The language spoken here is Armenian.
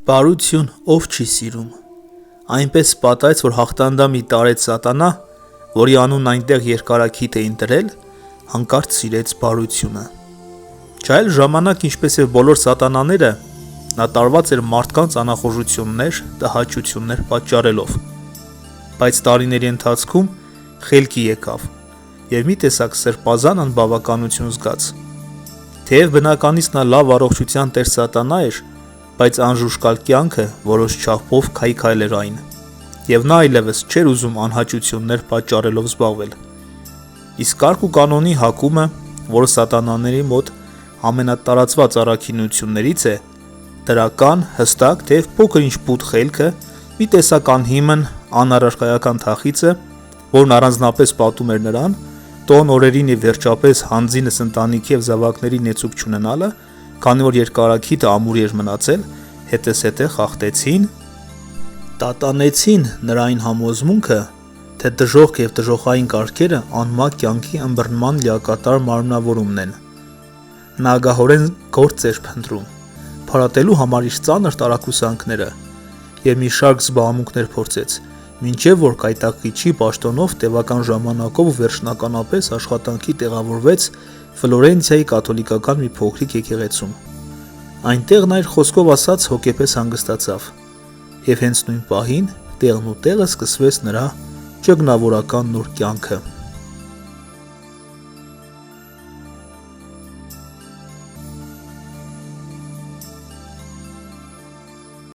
Բարություն ով չի սիրում, այնպես պատահեց, որ հաղթանդամի տարեց սատանա, որի անունն այնտեղ երկարաքիթ էին դրել, հանկարծ սիրեց բարությունը։ Չայել ժամանակ, ինչպես և բոլոր սատանաները, նա տարված էր մարդկանց անախորժություններ, տհաճություններ պատճառելով, բայց տարիների ընթացքում խելքի եկավ և մի տեսակ սրբազան անբավականություն զգաց։ Թեև բնականից նա լավ առողջության տեր սատանա էր, բայց անժուշկալ կյանքը որոշ չափով քայքայել էր այն, և նա այլևս չէր ուզում անհաճություններ պատճառելով զբաղվել։ Իսկ կարգ ու կանոնի հակումը, որը սատանաների մոտ ամենատարածված առաքինություններից է, դրական, հստակ, թեև փոքր-ինչ բութ խելքը, մի տեսակ անհիմն, անառարկայական թախիծը, որն առանձնապես պատում էր նրան, տոն օրերին և վերջապես հանձինս ընտանիքի և զավակների նեցուկ չունենալը, քանի որ երկարաքիթը ամուրի էր մնացել, հետզհետե խախտեցին, տատանեցին նրա այն համոզմունքը, թե դժոխք և դժոխային կարգերը անմակ կյանքի ըմբռնման լիակատար մարմնավորումն են։ Նա ագահորեն գործ էր փնտրում, փարատելու համար իր ծանր տարակուսանքները, և մի շարք զբաղմունքներ փորձեց, մինչև որ կայտակղիչի պաշտոնով տևական ժամանակով ու վերջնականապես աշխատանքի տեղավորվեց Ֆլորենցիայի կաթոլիկական մի փոքրիկ եկեղեցում։ Այնտեղ նա իր խոսքով ասած հոգեպես հանգստացավ, և հենց նույն պահին տեղն ու տեղը սկսվեց նրա ճգնավորական նոր կյանքը։